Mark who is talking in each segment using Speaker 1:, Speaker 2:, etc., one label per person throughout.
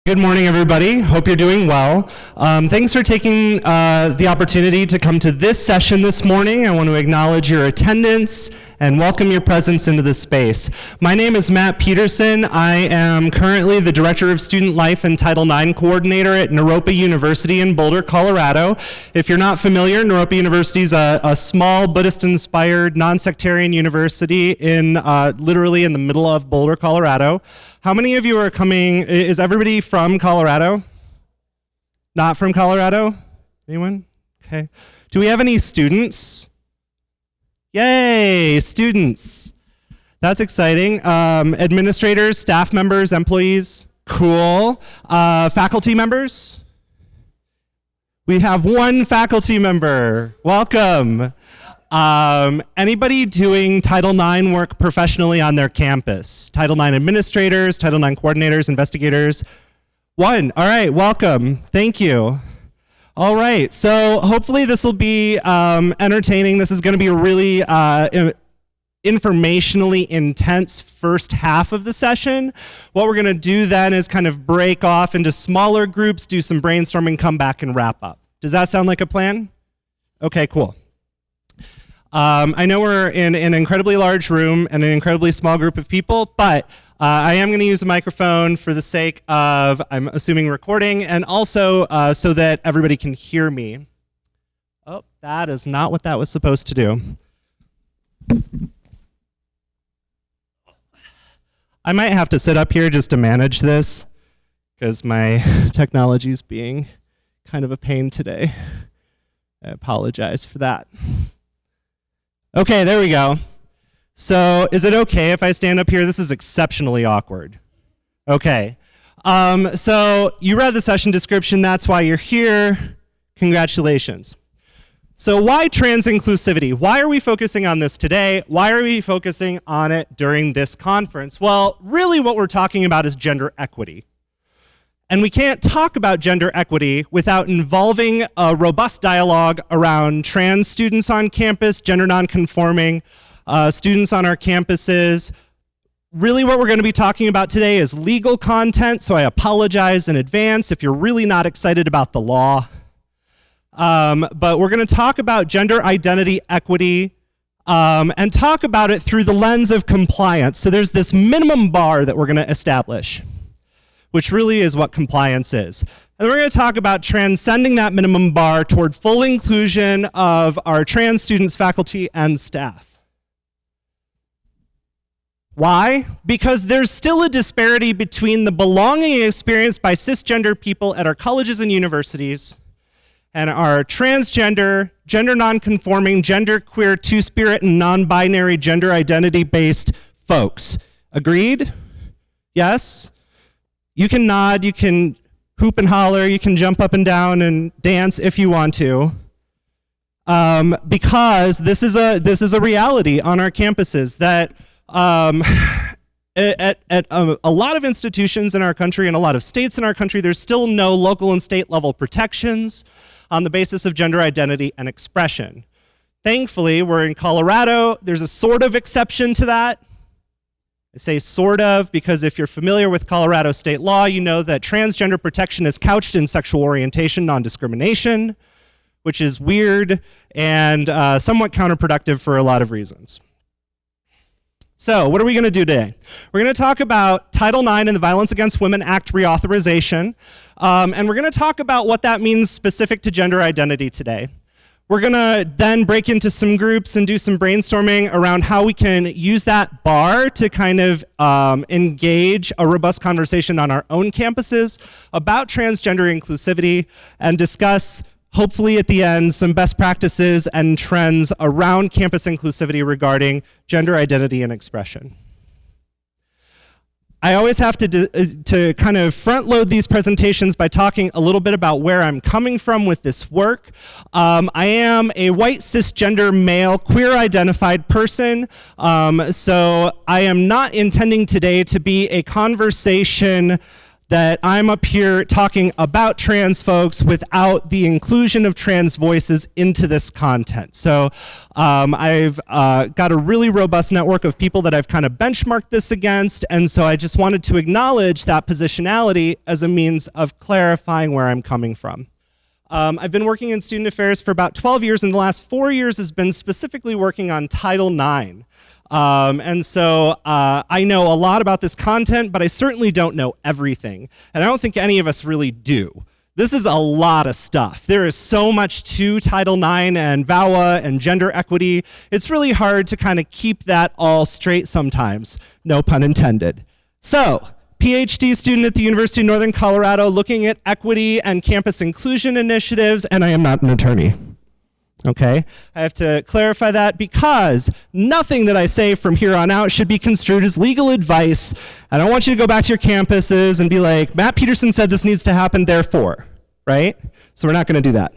Speaker 1: Good morning, everybody. Hope you're doing well. Thanks for taking the opportunity to come to this session this morning. I want to acknowledge your attendance and welcome your presence into this space. My name is Matt Peterson. I am currently the Director of Student Life and Title IX Coordinator at Naropa University in Boulder, Colorado. If you're not familiar, Naropa University is a small Buddhist-inspired non-sectarian university literally in the middle of Boulder, Colorado. How many of you are coming? Is everybody from Colorado? Not from Colorado? Anyone? Okay. Do we have any students? Yay, students. That's exciting. Administrators, staff members, employees? Cool. Faculty members? We have one faculty member. Welcome. Anybody doing Title IX work professionally on their campus? Title IX administrators, Title IX coordinators, investigators? One. All right, welcome. Thank you. All right, so hopefully this will be entertaining. This is going to be a really informationally intense first half of the session. What we're going to do then is kind of break off into smaller groups, do some brainstorming, come back and wrap up. Does that sound like a plan? Okay, cool. I know we're in an incredibly large room and an incredibly small group of people, but I am going to use a microphone for the sake of, I'm assuming, recording, and also so that everybody can hear me. Oh, that is not what that was supposed to do. I might have to sit up here just to manage this, because my technology is being kind of a pain today. I apologize for that. Okay, there we go. So is it okay if I stand up here? This is exceptionally awkward. Okay. So you read the session description. That's why you're here. Congratulations. So why trans inclusivity? Why are we focusing on this today? Why are we focusing on it during this conference? Well, really what we're talking about is gender equity. And we can't talk about gender equity without involving a robust dialogue around trans students on campus, gender nonconforming students on our campuses. Really what we're going to be talking about today is legal content, so I apologize in advance if you're really not excited about the law. But we're going to talk about gender identity equity and talk about it through the lens of compliance. So there's this minimum bar that we're going to establish, which really is what compliance is. And we're going to talk about transcending that minimum bar toward full inclusion of our trans students, faculty, and staff. Why? Because there's still a disparity between the belonging experienced by cisgender people at our colleges and universities and our transgender, gender nonconforming, genderqueer, two-spirit, and non-binary gender identity-based folks. Agreed? Yes? You can nod, you can hoop and holler, you can jump up and down and dance if you want to, because this is a reality on our campuses that at a lot of institutions in our country and a lot of states in our country, there's still no local and state level protections on the basis of gender identity and expression. Thankfully, we're in Colorado. There's a sort of exception to that. I say sort of because if you're familiar with Colorado state law, you know that transgender protection is couched in sexual orientation non-discrimination, which is weird and somewhat counterproductive for a lot of reasons. So what are we going to do today? We're going to talk about Title IX and the Violence Against Women Act reauthorization, and we're going to talk about what that means specific to gender identity today. We're going to then break into some groups and do some brainstorming around how we can use that bar to kind of engage a robust conversation on our own campuses about transgender inclusivity and discuss, hopefully at the end, some best practices and trends around campus inclusivity regarding gender identity and expression. I always have to kind of front load these presentations by talking a little bit about where I'm coming from with this work. I am a white cisgender male queer identified person, so I am not intending today to be a conversation that I'm up here talking about trans folks without the inclusion of trans voices into this content. So I've got a really robust network of people that I've kind of benchmarked this against, and so I just wanted to acknowledge that positionality as a means of clarifying where I'm coming from. I've been working in student affairs for about 12 years, and the last 4 years has been specifically working on Title IX. And so I know a lot about this content, but I certainly don't know everything. And I don't think any of us really do. This is a lot of stuff. There is so much to Title IX and VAWA and gender equity. It's really hard to kind of keep that all straight sometimes. No pun intended. So, PhD student at the University of Northern Colorado looking at equity and campus inclusion initiatives, and I am not an attorney. Okay, I have to clarify that because nothing that I say from here on out should be construed as legal advice. I don't want you to go back to your campuses and be like, Matt Peterson said this needs to happen, therefore, right? So we're not going to do that.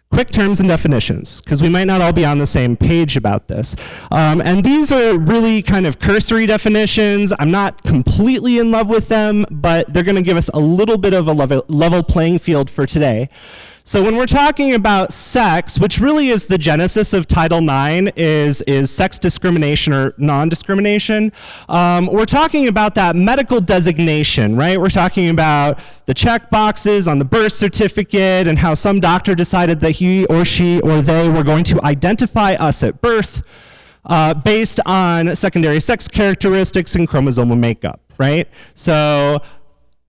Speaker 1: Quick terms and definitions, because we might not all be on the same page about this. And these are really kind of cursory definitions. I'm not completely in love with them, but they're going to give us a little bit of a level playing field for today. So when we're talking about sex, which really is the genesis of Title IX, is sex discrimination or non-discrimination, we're talking about that medical designation, right? We're talking about the check boxes on the birth certificate and how some doctor decided that he or she or they were going to identify us at birth based on secondary sex characteristics and chromosomal makeup, right? So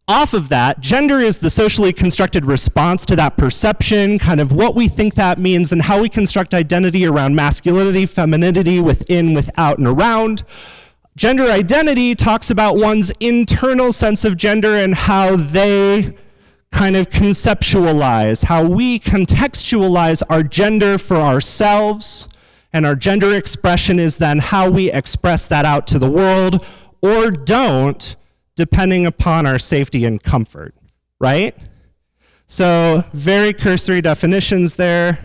Speaker 1: off of that, gender is the socially constructed response to that perception, kind of what we think that means and how we construct identity around masculinity, femininity, within, without, and around. Gender identity talks about one's internal sense of gender and how they kind of conceptualize, how we contextualize our gender for ourselves, and our gender expression is then how we express that out to the world, or don't, depending upon our safety and comfort, right? So very cursory definitions there.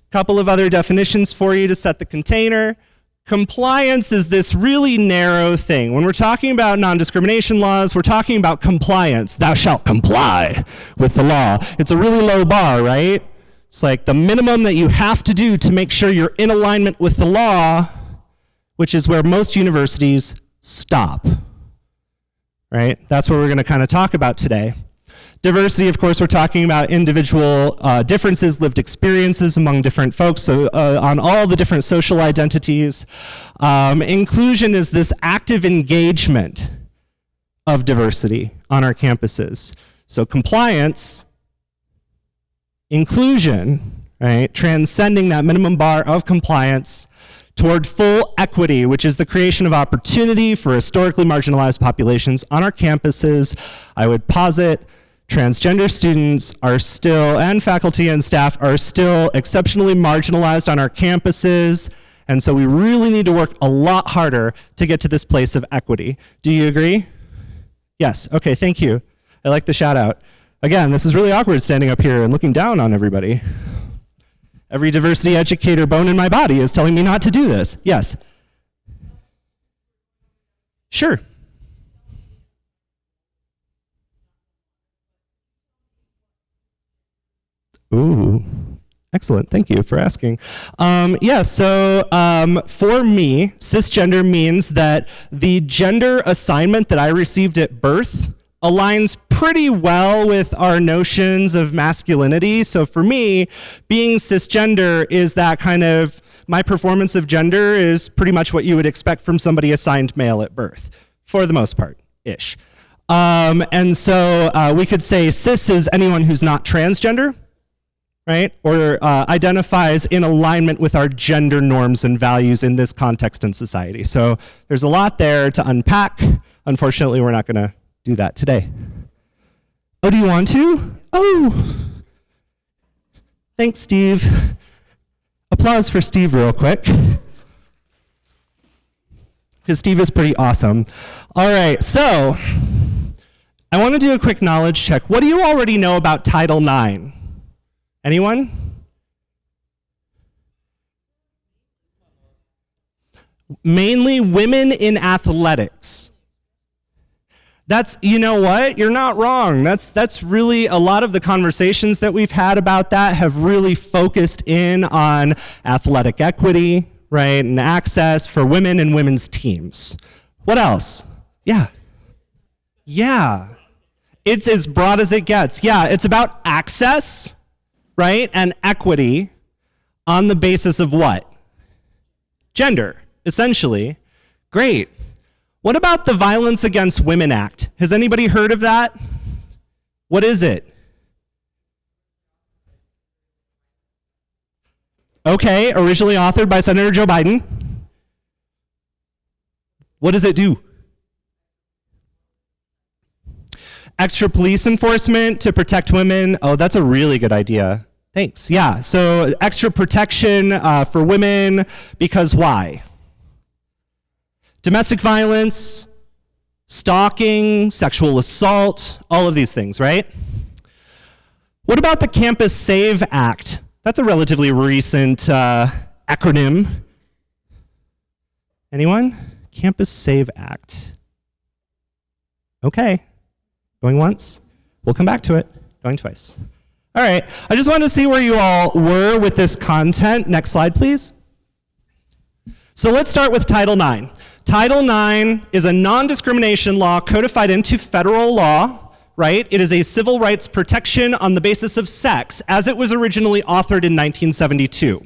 Speaker 1: Couple of other definitions for you to set the container. Compliance is this really narrow thing. When we're talking about non-discrimination laws, we're talking about compliance. Thou shalt comply with the law. It's a really low bar, right? It's like the minimum that you have to do to make sure you're in alignment with the law, which is where most universities stop. Right? That's what we're going to kind of talk about today. Diversity, of course, we're talking about individual differences, lived experiences among different folks, so on all the different social identities. Inclusion is this active engagement of diversity on our campuses. So compliance, inclusion, right? Transcending that minimum bar of compliance toward full equity, which is the creation of opportunity for historically marginalized populations on our campuses. I would posit transgender students are still, and faculty and staff are still exceptionally marginalized on our campuses, and so we really need to work a lot harder to get to this place of equity. Do you agree? Yes, okay, thank you. I like the shout out. Again, this is really awkward standing up here and looking down on everybody. Every diversity educator bone in my body is telling me not to do this. Yes. Sure. Ooh, excellent. Thank you for asking. For me, cisgender means that the gender assignment that I received at birth aligns pretty well with our notions of masculinity. So for me, being cisgender is that kind of, my performance of gender is pretty much what you would expect from somebody assigned male at birth, for the most part, ish. And so we could say cis is anyone who's not transgender, right? Or identifies in alignment with our gender norms and values in this context and society. So there's a lot there to unpack. Unfortunately, we're not gonna do that today. Oh, do you want to? Oh, thanks, Steve. Applause for Steve real quick, because Steve is pretty awesome. All right, so I want to do a quick knowledge check. What do you already know about Title IX? Anyone? Mainly women in athletics. You know what? You're not wrong. That's really a lot of the conversations that we've had about that have really focused in on athletic equity, right, and access for women and women's teams. What else? Yeah. It's as broad as it gets. Yeah, it's about access, right, and equity on the basis of what? Gender, essentially. Great. What about the Violence Against Women Act? Has anybody heard of that? What is it? Okay, originally authored by Senator Joe Biden. What does it do? Extra police enforcement to protect women. Oh, that's a really good idea. Thanks. Yeah, so extra protection for women, because why? Domestic violence, stalking, sexual assault, all of these things, right? What about the Campus Save Act? That's a relatively recent acronym. Anyone? Campus Save Act. Okay. Going once? We'll come back to it. Going twice. All right. I just wanted to see where you all were with this content. Next slide, please. So let's start with Title IX. Title IX is a non-discrimination law codified into federal law, right? It is a civil rights protection on the basis of sex, as it was originally authored in 1972.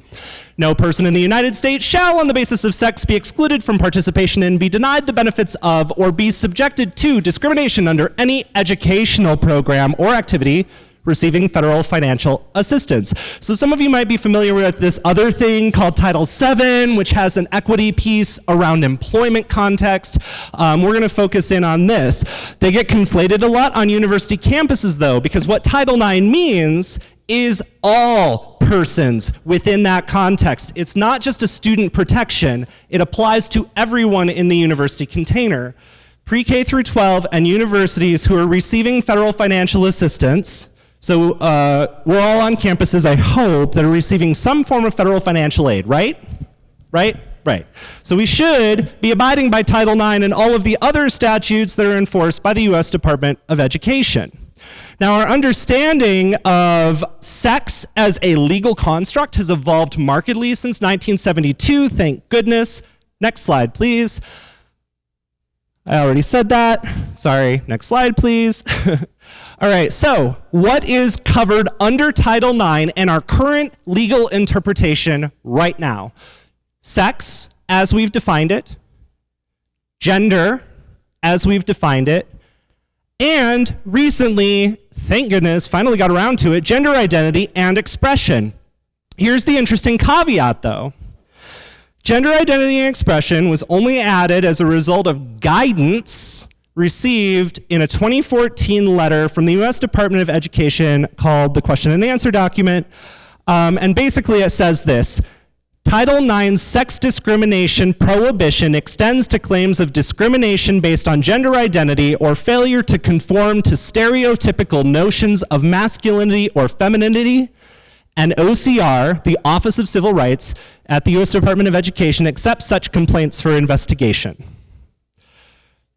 Speaker 1: No person in the United States shall, on the basis of sex, be excluded from participation and be denied the benefits of or be subjected to discrimination under any educational program or activity receiving federal financial assistance. So some of you might be familiar with this other thing called Title VII, which has an equity piece around employment context. We're going to focus in on this. They get conflated a lot on university campuses, though, because what Title IX means is all persons within that context. It's not just a student protection. It applies to everyone in the university container. Pre-K through 12 and universities who are receiving federal financial assistance. So we're all on campuses, I hope, that are receiving some form of federal financial aid, right? Right? So we should be abiding by Title IX and all of the other statutes that are enforced by the U.S. Department of Education. Now, our understanding of sex as a legal construct has evolved markedly since 1972, thank goodness. Next slide, please. I already said that. Sorry, next slide, please. All right, so what is covered under Title IX and our current legal interpretation right now? Sex, as we've defined it, gender, as we've defined it, and recently, thank goodness, finally got around to it, gender identity and expression. Here's the interesting caveat, though. Gender identity and expression was only added as a result of guidance received in a 2014 letter from the U.S. Department of Education called the Question and Answer document. And basically it says this: Title IX sex discrimination prohibition extends to claims of discrimination based on gender identity or failure to conform to stereotypical notions of masculinity or femininity. And OCR, the Office of Civil Rights at the U.S. Department of Education, accepts such complaints for investigation.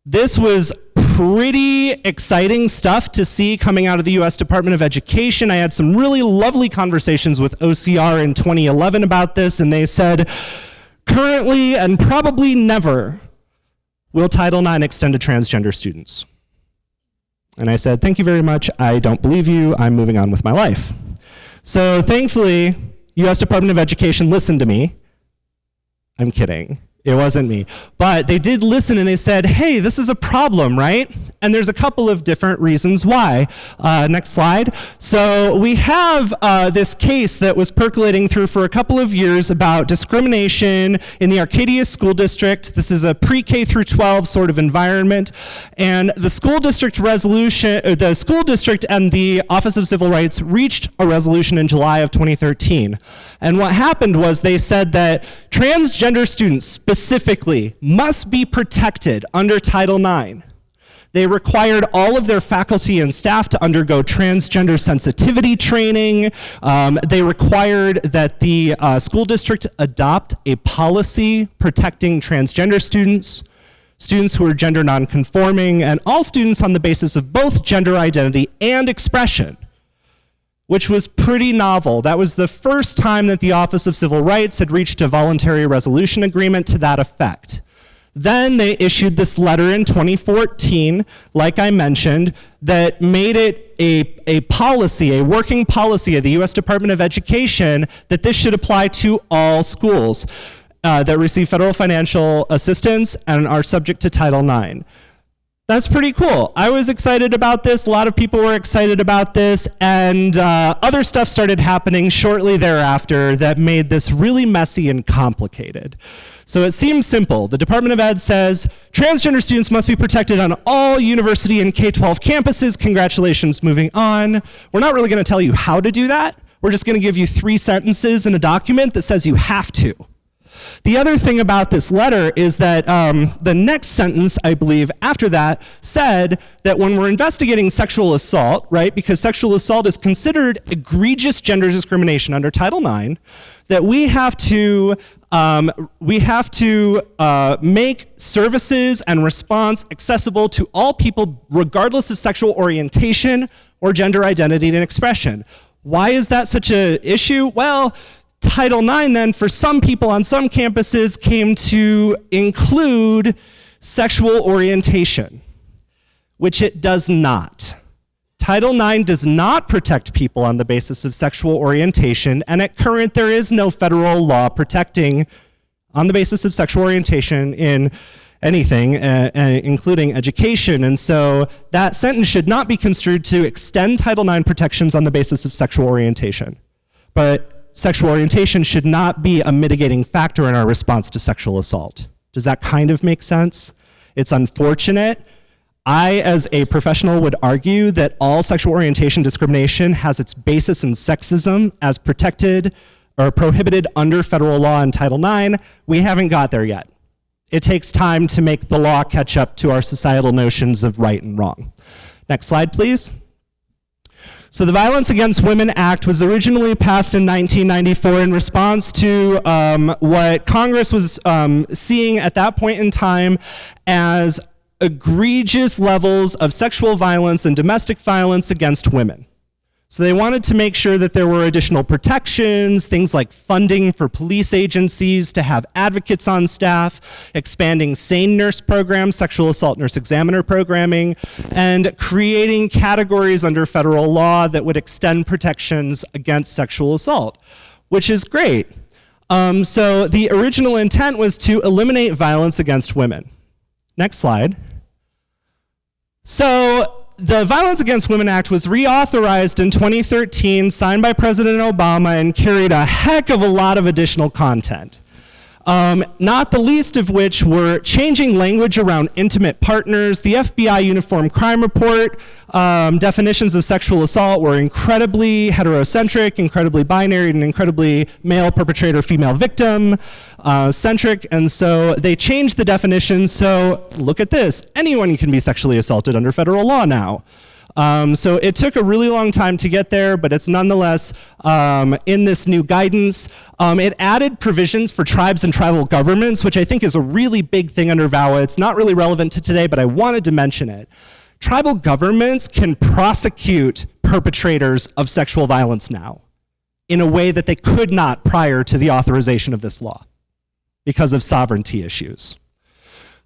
Speaker 1: This was pretty exciting stuff to see coming out of the U.S. Department of Education. I had some really lovely conversations with OCR in 2011 about this, and they said, currently and probably never will Title IX extend to transgender students. And I said, thank you very much. I don't believe you. I'm moving on with my life. So thankfully, U.S. Department of Education listened to me. I'm kidding. It wasn't me. But they did listen and they said, hey, this is a problem, right? And there's a couple of different reasons why. Next slide. So we have this case that was percolating through for a couple of years about discrimination in the Arcadia School District. This is a pre-K through 12 sort of environment. And the school district the school district and the Office of Civil Rights reached a resolution in July of 2013. And what happened was they said that transgender students specifically must be protected under Title IX. They required all of their faculty and staff to undergo transgender sensitivity training. They required that the school district adopt a policy protecting transgender students, students who are gender nonconforming, and all students on the basis of both gender identity and expression, which was pretty novel. That was the first time that the Office of Civil Rights had reached a voluntary resolution agreement to that effect. Then they issued this letter in 2014, like I mentioned, that made it a policy, a working policy of the US Department of Education that this should apply to all schools that receive federal financial assistance and are subject to Title IX. That's pretty cool. I was excited about this. A lot of people were excited about this, and other stuff started happening shortly thereafter that made this really messy and complicated. So it seems simple. The Department of Ed says transgender students must be protected on all university and K-12 campuses. Congratulations, moving on. We're not really going to tell you how to do that. We're just going to give you 3 sentences in a document that says you have to. The other thing about this letter is that the next sentence, I believe, after that, said that when we're investigating sexual assault, right, because sexual assault is considered egregious gender discrimination under Title IX, that we have to make services and response accessible to all people regardless of sexual orientation or gender identity and expression. Why is that such an issue? Well, Title IX then, for some people on some campuses, came to include sexual orientation, which it does not. Title IX does not protect people on the basis of sexual orientation, and at current there is no federal law protecting on the basis of sexual orientation in anything, including education. And so that sentence should not be construed to extend Title IX protections on the basis of sexual orientation. But sexual orientation should not be a mitigating factor in our response to sexual assault. Does that kind of make sense? It's unfortunate. I, as a professional, would argue that all sexual orientation discrimination has its basis in sexism as protected or prohibited under federal law in Title IX. We haven't got there yet. It takes time to make the law catch up to our societal notions of right and wrong. Next slide, please. So the Violence Against Women Act was originally passed in 1994 in response to what Congress was seeing at that point in time as egregious levels of sexual violence and domestic violence against women. So they wanted to make sure that there were additional protections, things like funding for police agencies to have advocates on staff, expanding SANE nurse programs, sexual assault nurse examiner programming, and creating categories under federal law that would extend protections against sexual assault, which is great. So the original intent was to eliminate violence against women. Next slide. So the Violence Against Women Act was reauthorized in 2013, signed by President Obama, and carried a heck of a lot of additional content. Not the least of which were changing language around intimate partners. The FBI Uniform Crime Report definitions of sexual assault were incredibly heterocentric, incredibly binary, and incredibly male perpetrator, female victim centric. And so they changed the definition. So look at this. Anyone can be sexually assaulted under federal law now. So it took a really long time to get there, but it's nonetheless in this new guidance. It added provisions for tribes and tribal governments, which I think is a really big thing under VAWA. It's not really relevant to today, but I wanted to mention it. Tribal governments can prosecute perpetrators of sexual violence now in a way that they could not prior to the authorization of this law because of sovereignty issues.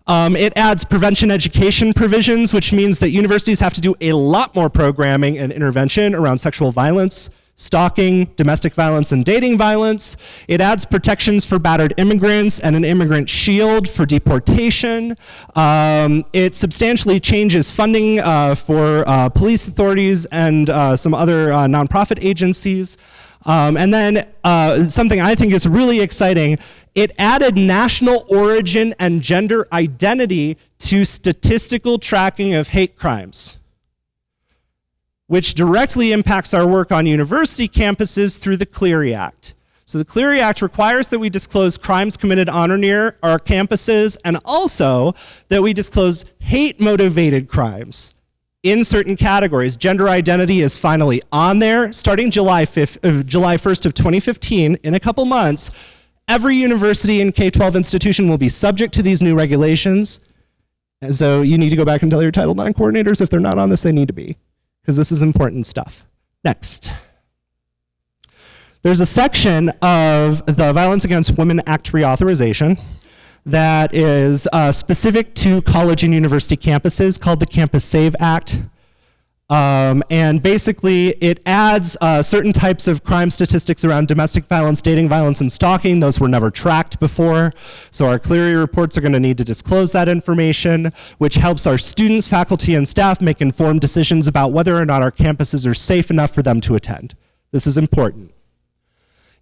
Speaker 1: It adds prevention education provisions, which means that universities have to do a lot more programming and intervention around sexual violence, stalking, domestic violence, and dating violence. It adds protections for battered immigrants and an immigrant shield for deportation. It substantially changes funding for police authorities and some other nonprofit agencies. And then something I think is really exciting, it added national origin and gender identity to statistical tracking of hate crimes, which directly impacts our work on university campuses through the Clery Act. So the Clery Act requires that we disclose crimes committed on or near our campuses, and also that we disclose hate-motivated crimes in certain categories. Gender identity is finally on there. Starting July 1st of 2015, in a couple months, every university and K-12 institution will be subject to these new regulations. And so you need to go back and tell your Title IX coordinators if they're not on this, they need to be, because this is important stuff. Next. There's a section of the Violence Against Women Act reauthorization that is specific to college and university campuses called the Campus Save Act. And basically it adds certain types of crime statistics around domestic violence, dating violence, and stalking. Those were never tracked before. So our Clery reports are going to need to disclose that information, which helps our students, faculty, and staff make informed decisions about whether or not our campuses are safe enough for them to attend. This is important.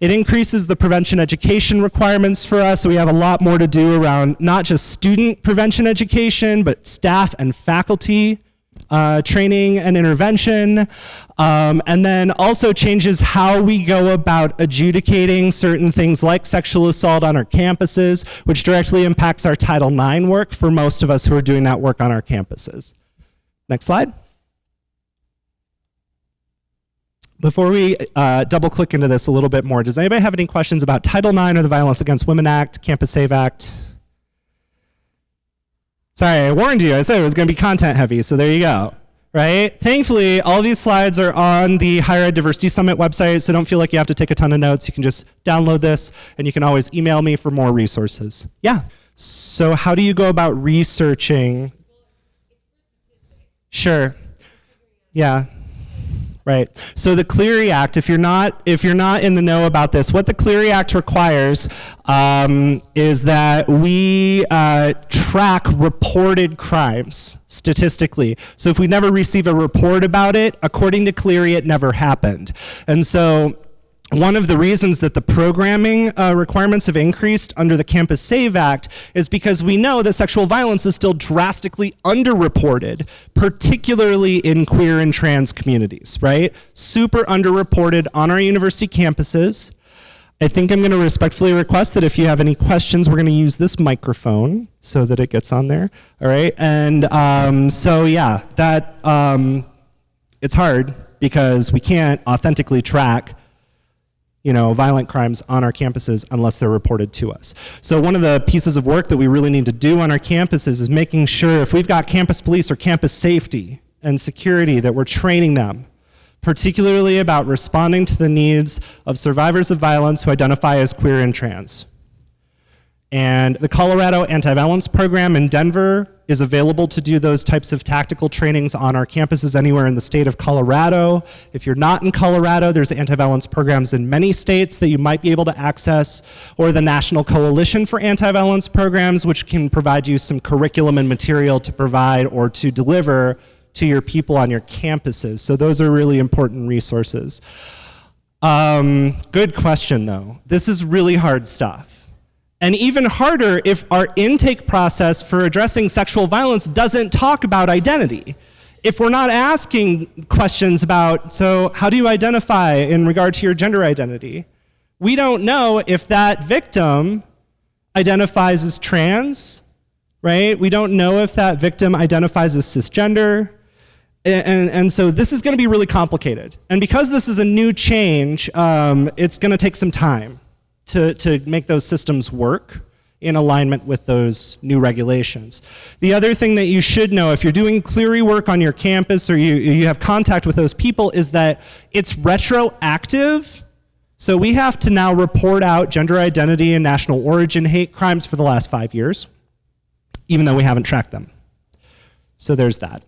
Speaker 1: It increases the prevention education requirements for us, so we have a lot more to do around not just student prevention education, but staff and faculty training and intervention, and then also changes how we go about adjudicating certain things like sexual assault on our campuses, which directly impacts our Title IX work for most of us who are doing that work on our campuses. Next slide. Before we double click into this a little bit more, does anybody have any questions about Title IX or the Violence Against Women Act, Campus Save Act? Sorry, I warned you. I said it was going to be content heavy, so there you go. Right? Thankfully, all these slides are on the Higher Ed Diversity Summit website, so don't feel like you have to take a ton of notes. You can just download this, and you can always email me for more resources. Yeah. So how do you go about researching? Sure. Yeah. Right. So the Clery Act, if you're not in the know about this, what the Clery Act requires is that we track reported crimes statistically. So if we never receive a report about it, according to Clery, it never happened. And so one of the reasons that the programming requirements have increased under the Campus Save Act is because we know that sexual violence is still drastically underreported, particularly in queer and trans communities, right? Super underreported on our university campuses. I think I'm going to respectfully request that if you have any questions, we're going to use this microphone so that it gets on there, all right? And so yeah, that it's hard because we can't authentically track violent crimes on our campuses unless they're reported to us. So one of the pieces of work that we really need to do on our campuses is making sure if we've got campus police or campus safety and security that we're training them, particularly about responding to the needs of survivors of violence who identify as queer and trans. And the Colorado Anti-Violence Program in Denver is available to do those types of tactical trainings on our campuses anywhere in the state of Colorado. If you're not in Colorado, there's anti-violence programs in many states that you might be able to access, or the National Coalition for Anti-Violence Programs, which can provide you some curriculum and material to provide or to deliver to your people on your campuses. So those are really important resources. Good question though. This is really hard stuff. And even harder if our intake process for addressing sexual violence doesn't talk about identity. If we're not asking questions about, so how do you identify in regard to your gender identity? We don't know if that victim identifies as trans, right? We don't know if that victim identifies as cisgender. And so this is going to be really complicated. And because this is a new change, it's going to take some time to make those systems work in alignment with those new regulations. The other thing that you should know if you're doing Clery work on your campus or you have contact with those people is that it's retroactive. So we have to now report out gender identity and national origin hate crimes for the last 5 years, even though we haven't tracked them. So there's that.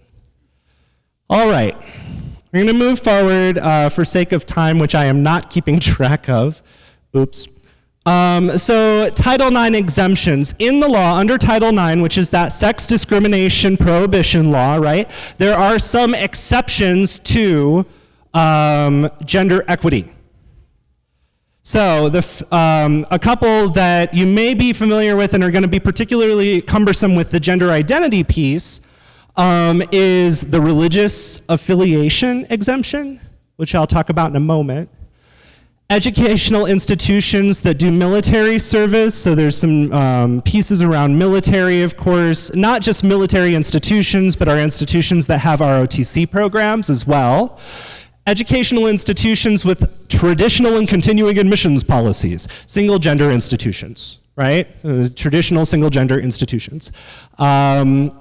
Speaker 1: All right, we're gonna move forward for sake of time, which I am not keeping track of. Oops. So Title IX exemptions. In the law, under Title IX, which is that sex discrimination prohibition law, right? There are some exceptions to gender equity. So a couple that you may be familiar with and are going to be particularly cumbersome with the gender identity piece is the religious affiliation exemption, which I'll talk about in a moment. educational institutions that do military service, so there's some pieces around military, of course, not just military institutions, but our institutions that have ROTC programs as well. Educational institutions with traditional and continuing admissions policies, single gender institutions, right? Traditional single gender institutions.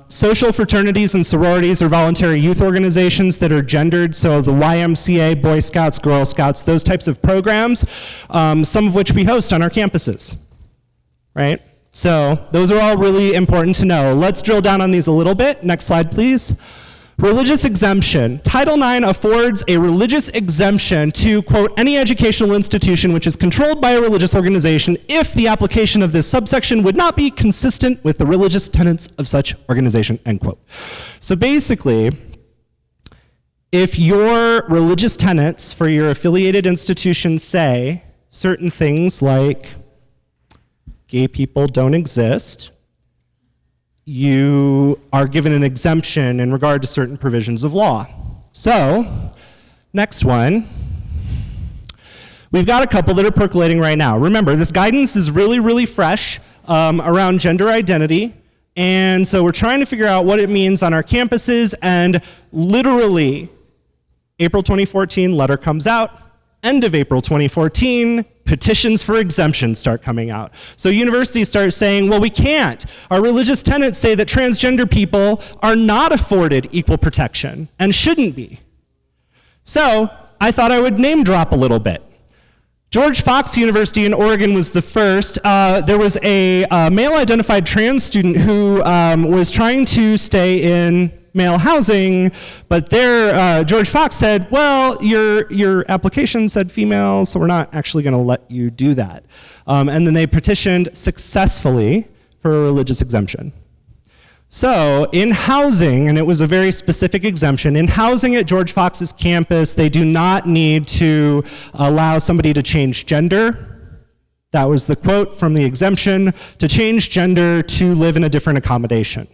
Speaker 1: Social fraternities and sororities or voluntary youth organizations that are gendered, so the YMCA, Boy Scouts, Girl Scouts, those types of programs, some of which we host on our campuses, right? So those are all really important to know. Let's drill down on these a little bit. Next slide, please. Religious exemption. Title IX affords a religious exemption to, quote, any educational institution which is controlled by a religious organization if the application of this subsection would not be consistent with the religious tenets of such organization, end quote. So basically, if your religious tenets for your affiliated institution say certain things like gay people don't exist, you are given an exemption in regard to certain provisions of law. So, next one. We've got a couple that are percolating right now. Remember, this guidance is really, really fresh around gender identity, and so we're trying to figure out what it means on our campuses, and literally, April 2014, letter comes out. End of April 2014, petitions for exemption start coming out. So universities start saying, well, we can't. Our religious tenets say that transgender people are not afforded equal protection and shouldn't be. So I thought I would name drop a little bit. George Fox University in Oregon was the first. There was a male-identified trans student who was trying to stay in male housing, but there, George Fox said, well, your application said female, so we're not actually going to let you do that. And then they petitioned successfully for a religious exemption. So in housing, and it was a very specific exemption, in housing at George Fox's campus, they do not need to allow somebody to change gender. That was the quote from the exemption, to change gender to live in a different accommodation.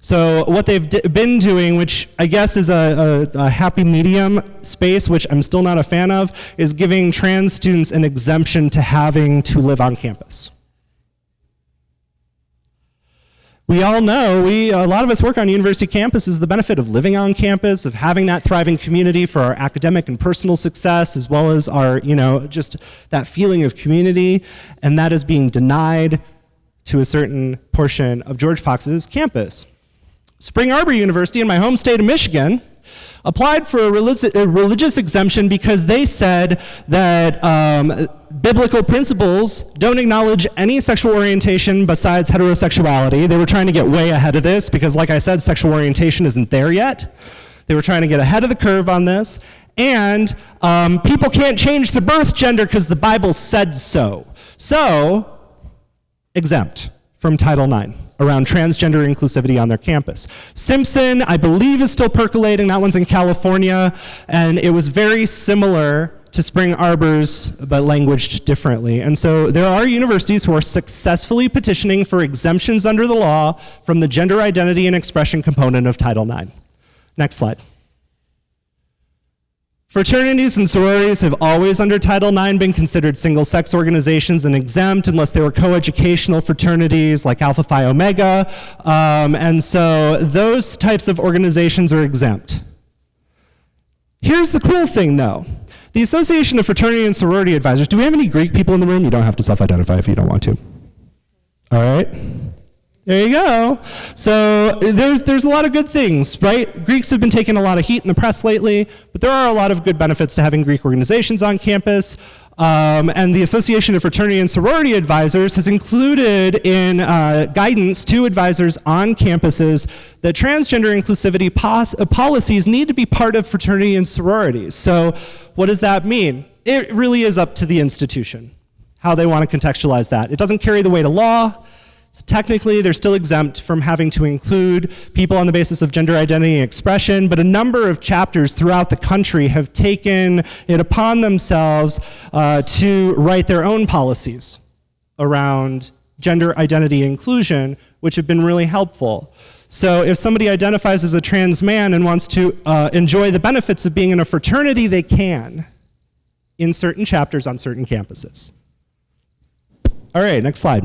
Speaker 1: So what they've been doing, which I guess is a happy medium space, which I'm still not a fan of, is giving trans students an exemption to having to live on campus. We all know, a lot of us work on university campuses, the benefit of living on campus, of having that thriving community for our academic and personal success, as well as our, just that feeling of community, and that is being denied to a certain portion of George Fox's campus. Spring Arbor University in my home state of Michigan applied for a religious exemption because they said that biblical principles don't acknowledge any sexual orientation besides heterosexuality. They were trying to get way ahead of this because, like I said, sexual orientation isn't there yet. They were trying to get ahead of the curve on this. And people can't change the birth gender because the Bible said so. So, exempt from Title IX around transgender inclusivity on their campus. Simpson, I believe, is still percolating. That one's in California, and it was very similar to Spring Arbor's, but languaged differently. And so there are universities who are successfully petitioning for exemptions under the law from the gender identity and expression component of Title IX. Next slide. Fraternities and sororities have always under Title IX been considered single-sex organizations and exempt unless they were coeducational fraternities like Alpha Phi Omega. And so those types of organizations are exempt. Here's the cool thing, though. The Association of Fraternity and Sorority Advisors, do we have any Greek people in the room? You don't have to self-identify if you don't want to. All right. There you go. So there's a lot of good things, right? Greeks have been taking a lot of heat in the press lately, but there are a lot of good benefits to having Greek organizations on campus. And the Association of Fraternity and Sorority Advisors has included in guidance to advisors on campuses that transgender inclusivity policies need to be part of fraternity and sororities. So what does that mean? It really is up to the institution, how they want to contextualize that. It doesn't carry the weight of law. So technically, they're still exempt from having to include people on the basis of gender identity and expression, but a number of chapters throughout the country have taken it upon themselves to write their own policies around gender identity inclusion, which have been really helpful. So if somebody identifies as a trans man and wants to enjoy the benefits of being in a fraternity, they can. in certain chapters on certain campuses. All right, next slide.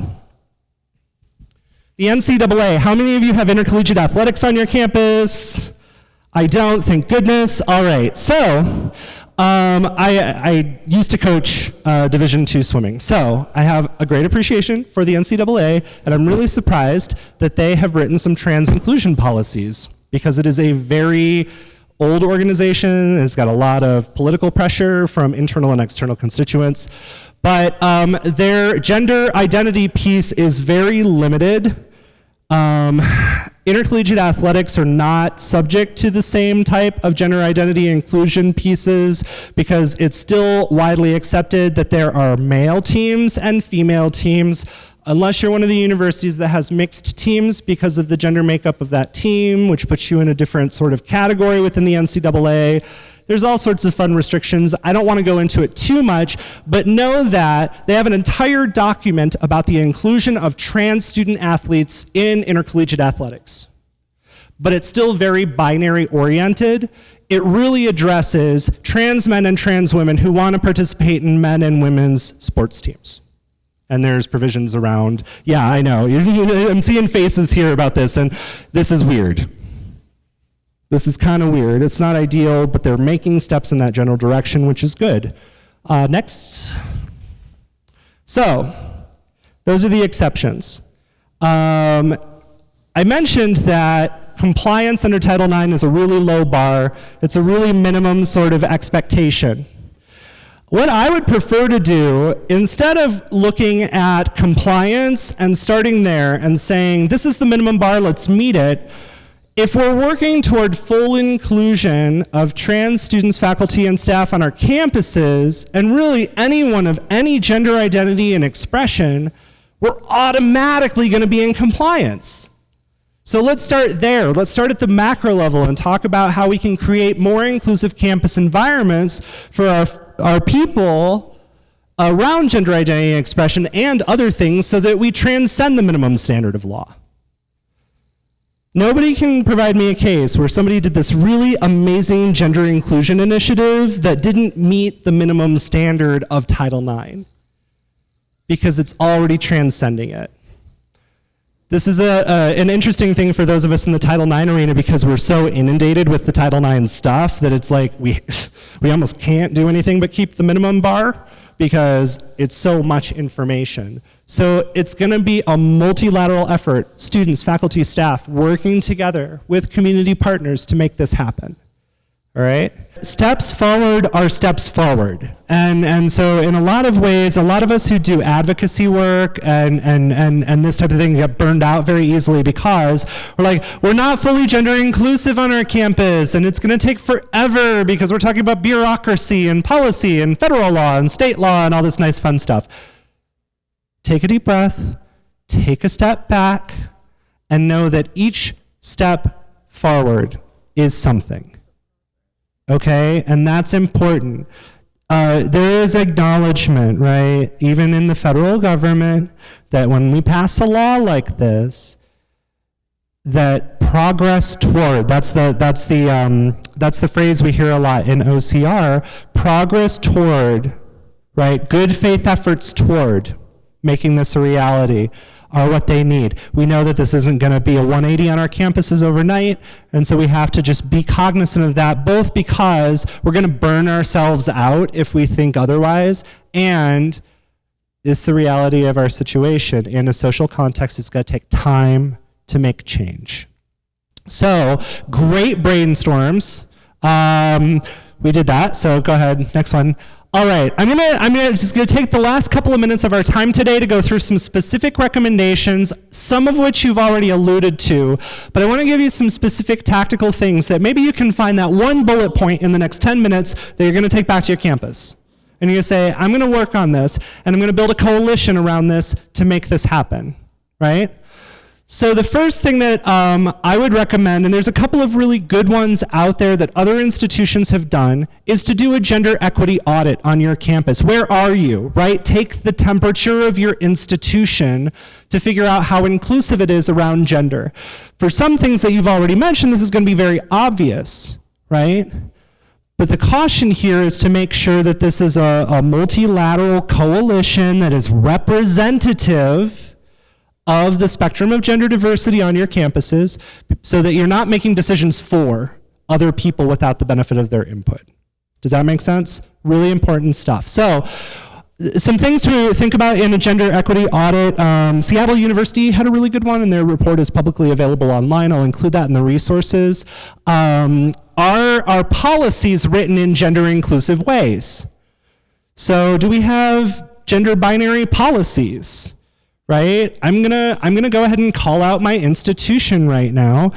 Speaker 1: The NCAA, how many of you have intercollegiate athletics on your campus? I don't, thank goodness. All right, so I used to coach Division II swimming, so I have a great appreciation for the NCAA, and I'm really surprised that they have written some trans inclusion policies, because it is a very old organization. It's got a lot of political pressure from internal and external constituents, but their gender identity piece is very limited. Intercollegiate athletics are not subject to the same type of gender identity inclusion pieces, because it's still widely accepted that there are male teams and female teams, unless you're one of the universities that has mixed teams because of the gender makeup of that team, which puts you in a different sort of category within the NCAA. There's all sorts of fun restrictions. I don't want to go into it too much, but know that they have an entire document about the inclusion of trans student athletes in intercollegiate athletics. But it's still very binary oriented. It really addresses trans men and trans women who want to participate in men and women's sports teams. And there's provisions around, yeah, I know, I'm seeing faces here about this, and this is weird. This is kind of weird. It's not ideal, but they're making steps in that general direction, which is good. Next. So, those are the exceptions. I mentioned that compliance under Title IX is a really low bar. It's a really minimum sort of expectation. What I would prefer to do, instead of looking at compliance and starting there and saying, this is the minimum bar, let's meet it, if we're working toward full inclusion of trans students, faculty, and staff on our campuses, and really anyone of any gender identity and expression, we're automatically going to be in compliance. So let's start there. Let's start at the macro level and talk about how we can create more inclusive campus environments for our people around gender identity and expression and other things, so that we transcend the minimum standard of law. Nobody can provide me a case where somebody did this really amazing gender inclusion initiative that didn't meet the minimum standard of Title IX, because it's already transcending it. This is an interesting thing for those of us in the Title IX arena, because we're so inundated with the Title IX stuff that it's like we almost can't do anything but keep the minimum bar, because it's so much information. So it's going to be a multilateral effort, students, faculty, staff, working together with community partners to make this happen. All right? Steps forward are steps forward. And so in a lot of ways, a lot of us who do advocacy work and this type of thing get burned out very easily, because we're like, we're not fully gender inclusive on our campus, and it's going to take forever because we're talking about bureaucracy and policy and federal law and state law and all this nice fun stuff. Take a deep breath, take a step back, and know that each step forward is something. Okay, and that's important. There is acknowledgement, right, even in the federal government, that when we pass a law like this, that progress toward, that's the phrase we hear a lot in OCR, progress toward, right, good faith efforts toward making this a reality are what they need. We know that this isn't going to be a 180 on our campuses overnight, and so we have to just be cognizant of that, both because we're going to burn ourselves out if we think otherwise, and it's the reality of our situation. In a social context, it's going to take time to make change. So, great brainstorms. We did that, so go ahead, next one. All right, I'm just gonna take the last couple of minutes of our time today to go through some specific recommendations, some of which you've already alluded to, but I wanna give you some specific tactical things that maybe you can find that one bullet point in the next 10 minutes that you're gonna take back to your campus. And you're gonna say, I'm gonna work on this, and I'm gonna build a coalition around this to make this happen, right? So the first thing that I would recommend, and there's a couple of really good ones out there that other institutions have done, is to do a gender equity audit on your campus. Where are you, right? Take the temperature of your institution to figure out how inclusive it is around gender. For some things that you've already mentioned, this is going to be very obvious, right? But the caution here is to make sure that this is a multilateral coalition that is representative of the spectrum of gender diversity on your campuses, so that you're not making decisions for other people without the benefit of their input. Does that make sense? Really important stuff. So, some things to think about in a gender equity audit. Seattle University had a really good one, and their report is publicly available online. I'll include that in the resources. Are policies written in gender inclusive ways? So do we have gender binary policies? Right? I'm gonna go ahead and call out my institution right now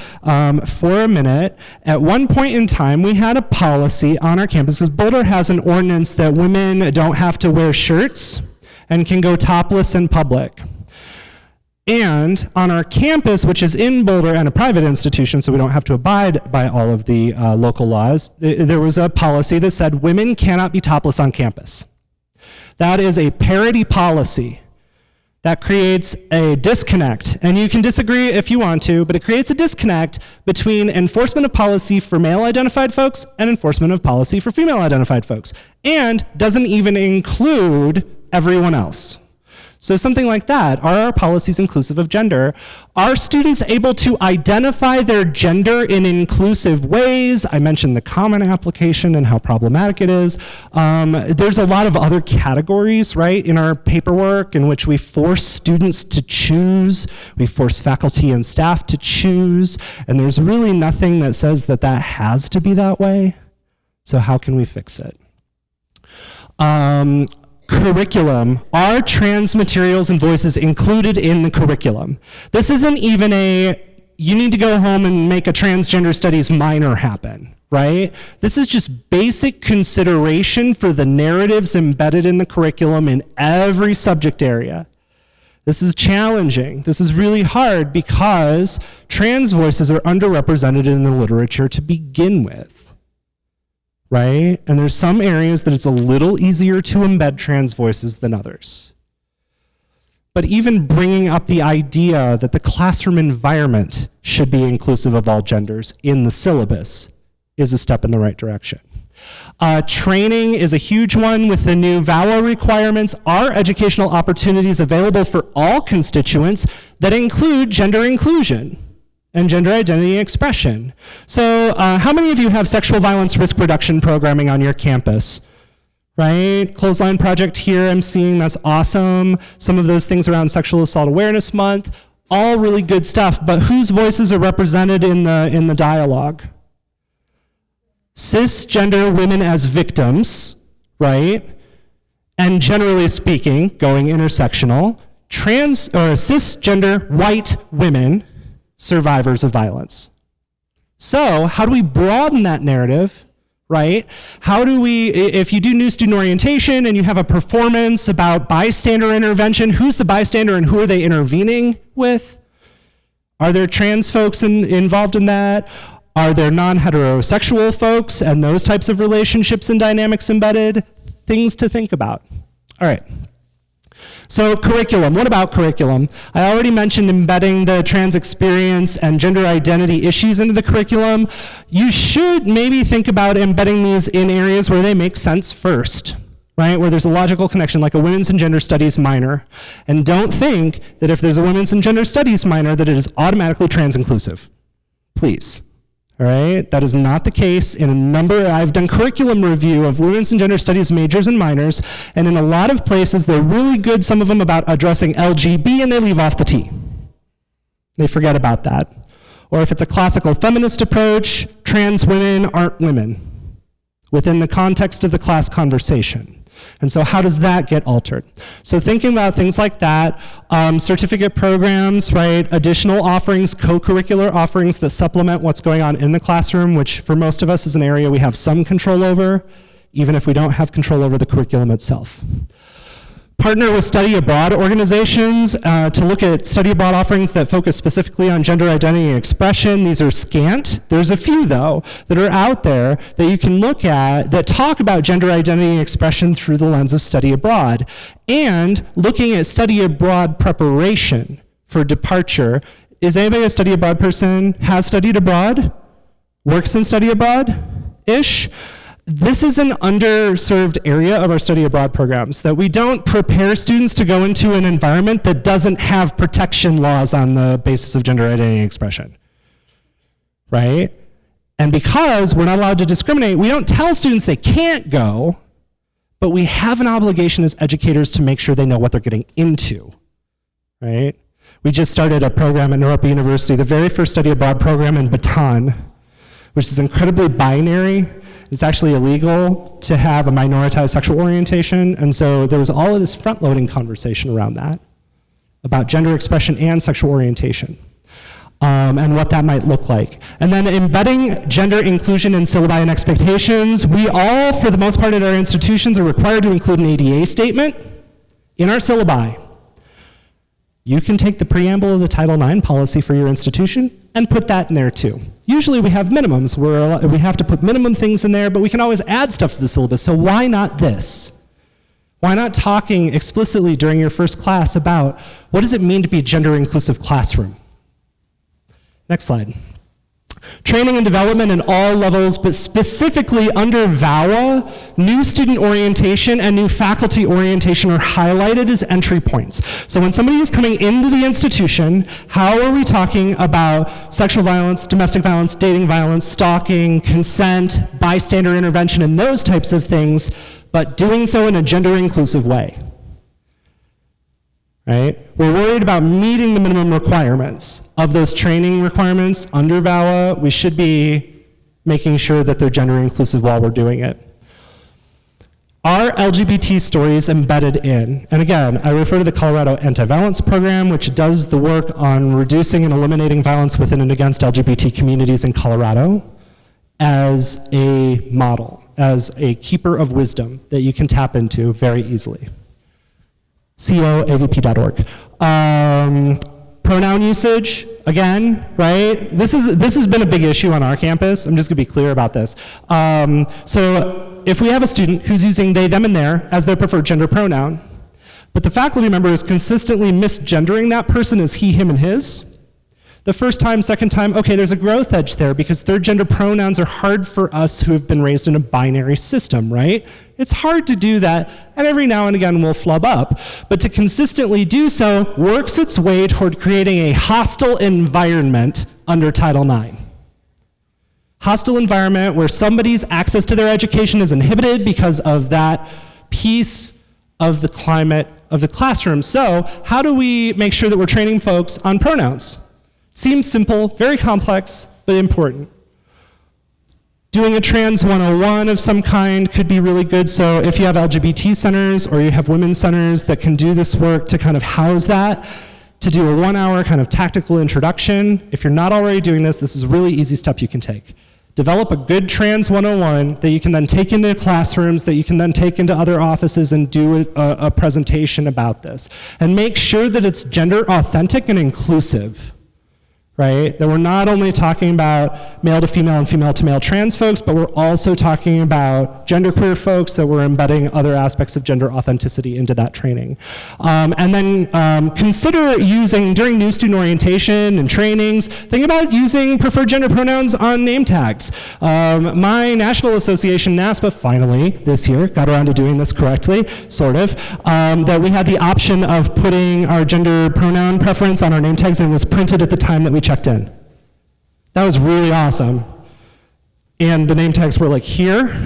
Speaker 1: for a minute. At one point in time, we had a policy on our campus, because Boulder has an ordinance that women don't have to wear shirts and can go topless in public. And on our campus, which is in Boulder and a private institution, so we don't have to abide by all of the local laws, there was a policy that said women cannot be topless on campus. That is a parity policy. That creates a disconnect, and you can disagree if you want to, but it creates a disconnect between enforcement of policy for male-identified folks and enforcement of policy for female-identified folks, and doesn't even include everyone else. So something like that, are our policies inclusive of gender? Are students able to identify their gender in inclusive ways? I mentioned the common application and how problematic it is. There's a lot of other categories, right, in our paperwork in which we force students to choose, we force faculty and staff to choose, and there's really nothing that says that that has to be that way. So how can we fix it? Curriculum. Are trans materials and voices included in the curriculum? This isn't even you need to go home and make a transgender studies minor happen, right? This is just basic consideration for the narratives embedded in the curriculum in every subject area. This is challenging. This is really hard because trans voices are underrepresented in the literature to begin with. Right? And there's some areas that it's a little easier to embed trans voices than others. But even bringing up the idea that the classroom environment should be inclusive of all genders in the syllabus is a step in the right direction. Training is a huge one with the new VAWA requirements. Are educational opportunities available for all constituents that include gender inclusion and gender identity expression? So how many of you have sexual violence risk reduction programming on your campus? Right? Clothesline project here I'm seeing, that's awesome. Some of those things around Sexual Assault Awareness Month, all really good stuff, but whose voices are represented in the dialogue? Cisgender women as victims, right? And generally speaking, going intersectional, trans or cisgender white women survivors of violence. So how do we broaden that narrative, right? How do we, if you do new student orientation and you have a performance about bystander intervention, who's the bystander and who are they intervening with? Are there trans folks involved in that? Are there non-heterosexual folks and those types of relationships and dynamics embedded? Things to think about. All right. So curriculum, what about curriculum? I already mentioned embedding the trans experience and gender identity issues into the curriculum. You should maybe think about embedding these in areas where they make sense first, right? Where there's a logical connection, like a women's and gender studies minor. And don't think that if there's a women's and gender studies minor that it is automatically trans inclusive. Please. All right, that is not the case in a number. I've done curriculum review of women's and gender studies majors and minors, and in a lot of places they're really good, some of them about addressing LGB, and they leave off the T. They forget about that. Or if it's a classical feminist approach, trans women aren't women within the context of the class conversation. And so how does that get altered? So thinking about things like that, certificate programs, right? Additional offerings, co-curricular offerings that supplement what's going on in the classroom, which for most of us is an area we have some control over, even if we don't have control over the curriculum itself. Partner with study abroad organizations to look at study abroad offerings that focus specifically on gender identity and expression. These are scant. There's a few, though, that are out there that you can look at that talk about gender identity and expression through the lens of study abroad. And looking at study abroad preparation for departure. Is anybody a study abroad person? Has studied abroad? Works in study abroad-ish? This is an underserved area of our study abroad programs, that we don't prepare students to go into an environment that doesn't have protection laws on the basis of gender identity and expression, right? And because we're not allowed to discriminate, we don't tell students they can't go, but we have an obligation as educators to make sure they know what they're getting into, right? We just started a program at Europa University, the very first study abroad program in Bhutan, which is incredibly binary. It's actually illegal to have a minoritized sexual orientation, and so there was all of this front-loading conversation around that, about gender expression and sexual orientation, and what that might look like. And then embedding gender inclusion in syllabi and expectations. We all, for the most part at our institutions, are required to include an ADA statement in our syllabi. You can take the preamble of the Title IX policy for your institution and put that in there too. Usually we have minimums where we have to put minimum things in there, but we can always add stuff to the syllabus, so why not this? Why not talking explicitly during your first class about what does it mean to be a gender-inclusive classroom? Next slide. Training and development in all levels, but specifically under VAWA, new student orientation and new faculty orientation are highlighted as entry points. So when somebody is coming into the institution, how are we talking about sexual violence, domestic violence, dating violence, stalking, consent, bystander intervention, and those types of things, but doing so in a gender-inclusive way? Right? We're worried about meeting the minimum requirements of those training requirements under VAWA. We should be making sure that they're gender inclusive while we're doing it. Are LGBT stories embedded in? And again, I refer to the Colorado Anti-Violence Program, which does the work on reducing and eliminating violence within and against LGBT communities in Colorado, as a model, as a keeper of wisdom that you can tap into very easily. coavp.org. Pronoun usage, again, right? This has been a big issue on our campus. I'm just gonna be clear about this. So if we have a student who's using they, them, and their as their preferred gender pronoun, but the faculty member is consistently misgendering that person as he, him, and his, the first time, second time, okay, there's a growth edge there because third gender pronouns are hard for us who have been raised in a binary system, right? It's hard to do that, and every now and again we'll flub up. But to consistently do so works its way toward creating a hostile environment under Title IX. Hostile environment where somebody's access to their education is inhibited because of that piece of the climate of the classroom. So how do we make sure that we're training folks on pronouns? Seems simple, very complex, but important. Doing a trans 101 of some kind could be really good. So if you have LGBT centers or you have women's centers that can do this work to kind of house that, to do a 1 hour kind of tactical introduction. If you're not already doing this, this is a really easy step you can take. Develop a good trans 101 that you can then take into classrooms, that you can then take into other offices and do a presentation about this. And make sure that it's gender authentic and inclusive. Right? That we're not only talking about male to female and female to male trans folks, but we're also talking about genderqueer folks, that we're embedding other aspects of gender authenticity into that training. And then consider using, during new student orientation and trainings, think about using preferred gender pronouns on name tags. My national association, NASPA, finally, this year, got around to doing this correctly, sort of, that we had the option of putting our gender pronoun preference on our name tags, and it was printed at the time that we checked in. That was really awesome. And the name tags were like here.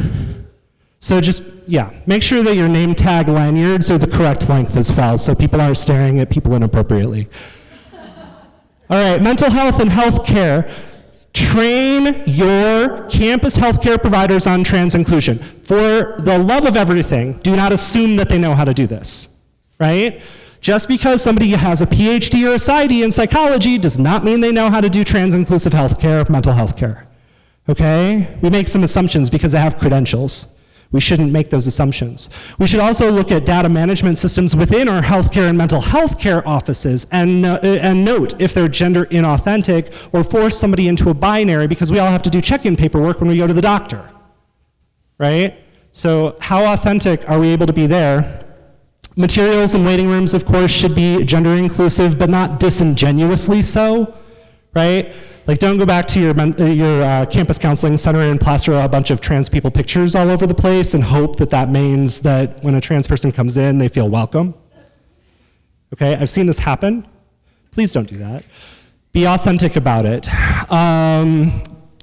Speaker 1: So just, yeah, make sure that your name tag lanyards are the correct length as well, so people aren't staring at people inappropriately. All right, mental health and healthcare. Train your campus healthcare providers on trans inclusion. For the love of everything, do not assume that they know how to do this, right? Just because somebody has a PhD or a PsyD in psychology does not mean they know how to do trans-inclusive healthcare, mental health care, okay? We make some assumptions because they have credentials. We shouldn't make those assumptions. We should also look at data management systems within our healthcare and mental health care offices and note if they're gender inauthentic or force somebody into a binary, because we all have to do check-in paperwork when we go to the doctor, right? So how authentic are we able to be there? Materials and waiting rooms, of course, should be gender inclusive, but not disingenuously so, right? Like, don't go back to your campus counseling center and plaster a bunch of trans people pictures all over the place and hope that that means that when a trans person comes in, they feel welcome. Okay, I've seen this happen. Please don't do that. Be authentic about it.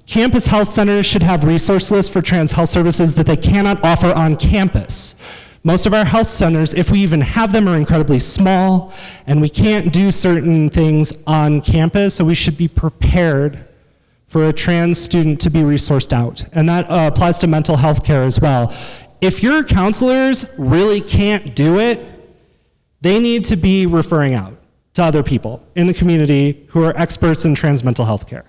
Speaker 1: Campus health centers should have resource lists for trans health services that they cannot offer on campus. Most of our health centers, if we even have them, are incredibly small, and we can't do certain things on campus, so we should be prepared for a trans student to be resourced out. And that applies to mental health care as well. If your counselors really can't do it, they need to be referring out to other people in the community who are experts in trans mental health care.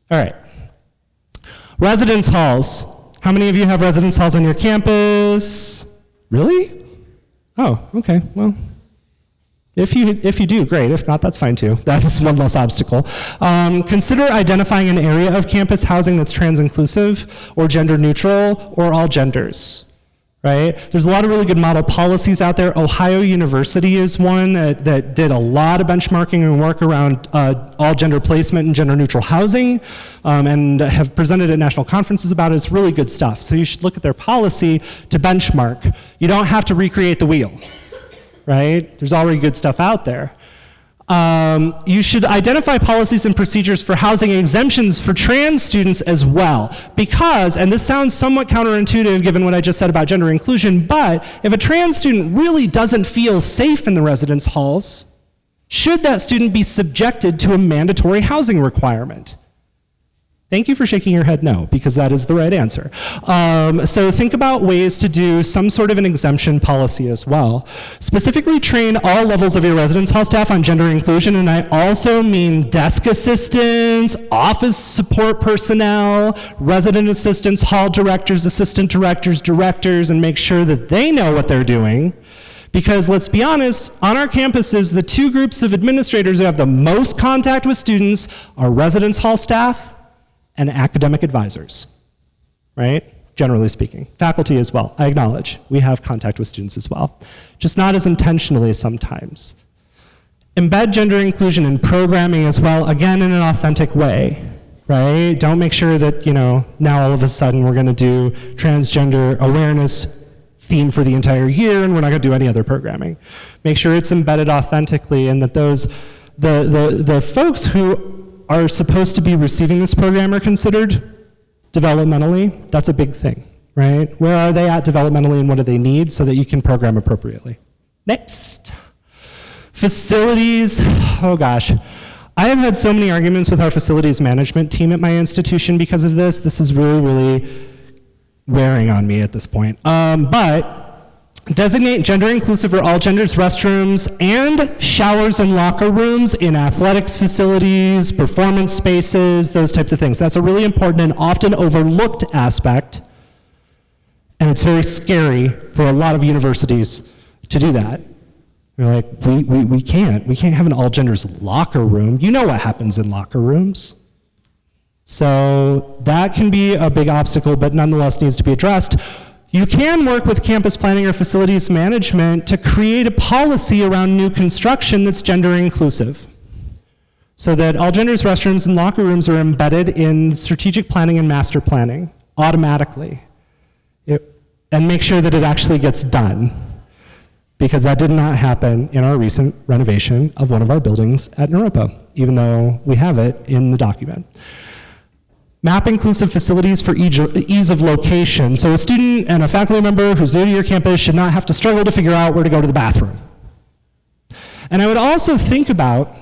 Speaker 1: All right. Residence halls. How many of you have residence halls on your campus? Really? Oh, okay, well, if you do, great. If not, that's fine too. That is one less obstacle. Consider identifying an area of campus housing that's trans inclusive or gender neutral or all genders. Right? There's a lot of really good model policies out there. Ohio University is one that did a lot of benchmarking and work around all gender placement and gender neutral housing, and have presented at national conferences about it. It's really good stuff. So you should look at their policy to benchmark. You don't have to recreate the wheel, right? There's already good stuff out there. You should identify policies and procedures for housing exemptions for trans students as well. Because, and this sounds somewhat counterintuitive given what I just said about gender inclusion, but if a trans student really doesn't feel safe in the residence halls, should that student be subjected to a mandatory housing requirement? Thank you for shaking your head no, because that is the right answer. So think about ways to do some sort of an exemption policy as well. Specifically train all levels of your residence hall staff on gender inclusion, and I also mean desk assistants, office support personnel, resident assistants, hall directors, assistant directors, directors, and make sure that they know what they're doing. Because let's be honest, on our campuses, the two groups of administrators who have the most contact with students are residence hall staff and academic advisors, right? Generally speaking. Faculty as well, I acknowledge. We have contact with students as well. Just not as intentionally sometimes. Embed gender inclusion in programming as well, again in an authentic way, right? Don't make sure that, now all of a sudden we're gonna do transgender awareness theme for the entire year and we're not gonna do any other programming. Make sure it's embedded authentically and that the folks who are supposed to be receiving this program are considered developmentally. That's a big thing, right? Where are they at developmentally and what do they need so that you can program appropriately? Next. Facilities, oh gosh. I have had so many arguments with our facilities management team at my institution because of this. This is really, really wearing on me at this point. But designate gender inclusive or all genders restrooms and showers and locker rooms in athletics facilities, performance spaces, those types of things. That's a really important and often overlooked aspect, and it's very scary for a lot of universities to do that. You're like, we can't have an all genders locker room. You know what happens in locker rooms. So that can be a big obstacle, but nonetheless needs to be addressed. You can work with campus planning or facilities management to create a policy around new construction that's gender inclusive, so that all genders restrooms and locker rooms are embedded in strategic planning and master planning automatically. And make sure that it actually gets done, because that did not happen in our recent renovation of one of our buildings at Naropa, even though we have it in the document. Map inclusive facilities for ease of location. So a student and a faculty member who's new to your campus should not have to struggle to figure out where to go to the bathroom. And I would also think about,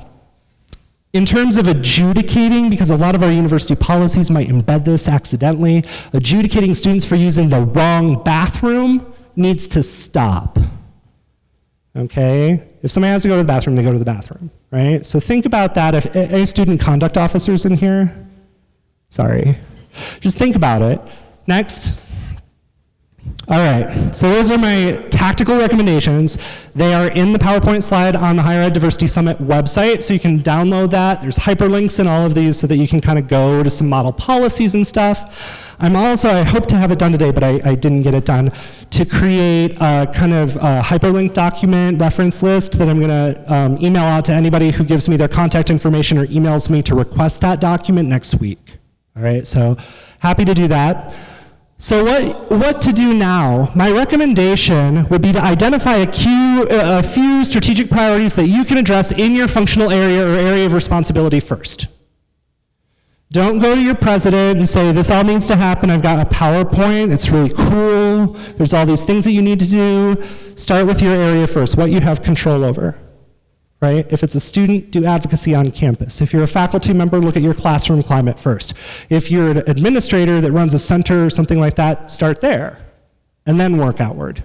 Speaker 1: in terms of adjudicating, because a lot of our university policies might embed this accidentally, adjudicating students for using the wrong bathroom needs to stop. Okay? If somebody has to go to the bathroom, they go to the bathroom, right? So think about that. If any student conduct officers in here, sorry. Just think about it. Next. All right, so those are my tactical recommendations. They are in the PowerPoint slide on the Higher Ed Diversity Summit website, so you can download that. There's hyperlinks in all of these so that you can kind of go to some model policies and stuff. I hope to have it done today, but I didn't get it done, to create a kind of hyperlink document reference list that I'm going to email out to anybody who gives me their contact information or emails me to request that document next week. All right, so happy to do that. So what to do now? My recommendation would be to identify a few strategic priorities that you can address in your functional area or area of responsibility first. Don't go to your president and say, this all needs to happen, I've got a PowerPoint, it's really cool, there's all these things that you need to do. Start with your area first, what you have control over. Right? If it's a student, do advocacy on campus. If you're a faculty member, look at your classroom climate first. If you're an administrator that runs a center or something like that, start there, and then work outward.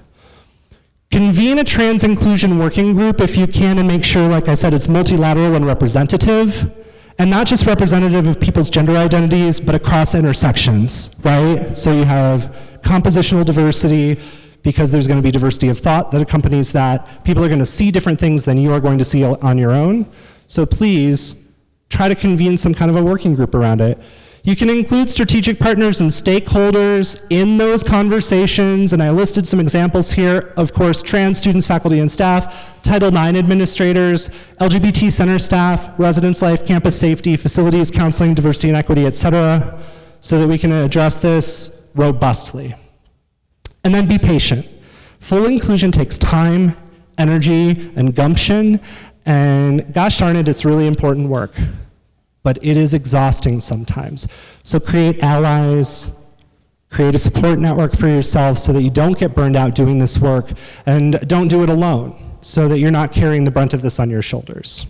Speaker 1: Convene a trans inclusion working group if you can, and make sure, like I said, it's multilateral and representative, and not just representative of people's gender identities, but across intersections, right? So you have compositional diversity, because there's going to be diversity of thought that accompanies that. People are going to see different things than you are going to see on your own. So please try to convene some kind of a working group around it. You can include strategic partners and stakeholders in those conversations, and I listed some examples here. Of course, trans students, faculty, and staff, Title IX administrators, LGBT center staff, residence life, campus safety, facilities, counseling, diversity and equity, et cetera, so that we can address this robustly. And then be patient. Full inclusion takes time, energy, and gumption, and gosh darn it, it's really important work. But it is exhausting sometimes. So create allies, create a support network for yourself so that you don't get burned out doing this work, and don't do it alone, so that you're not carrying the brunt of this on your shoulders.